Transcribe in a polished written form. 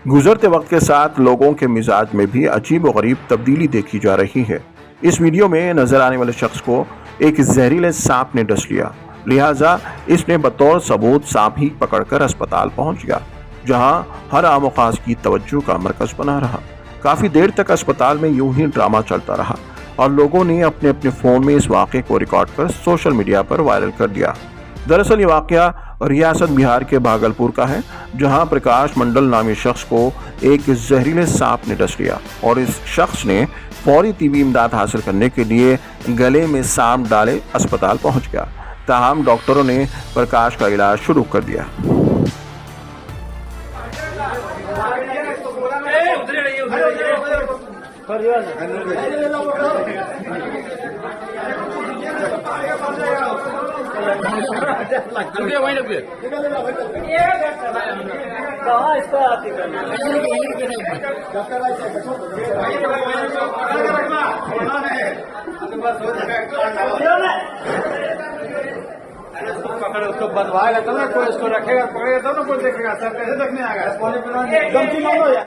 गुजरते वक्त के साथ लोगों के मिजाज में भी अजीब व गरीब तब्दीली देखी जा रही है। इस वीडियो में नजर आने वाले शख्स को एक जहरीले सांप ने डस लिया, लिहाजा इसने बतौर सबूत सांप ही पकड़कर अस्पताल पहुंच गया, जहां हर आम खास की तवज्जो का मरकज बना रहा। काफी देर तक अस्पताल में यूं ही ड्रामा चलता रहा और लोगों ने अपने अपने फोन में इस वाक़े को रिकॉर्ड कर सोशल मीडिया पर वायरल कर दिया। दरअसल ये वाक़या रियासत बिहार के भागलपुर का है, जहां प्रकाश मंडल नामी शख्स को एक जहरीले सांप ने डस लिया और इस शख्स ने फौरी तिब्बी इमदाद हासिल करने के लिए गले में सांप डाले अस्पताल पहुंच गया। ताहम डॉक्टरों ने प्रकाश का इलाज शुरू कर दिया। कहाँ इसका आती पकड़ उसको बंधवाएगा तब ना कोई इसको रखेगा, पकड़ेगा तब ना कोई देखेगा। सर कैसे देखने आएगा?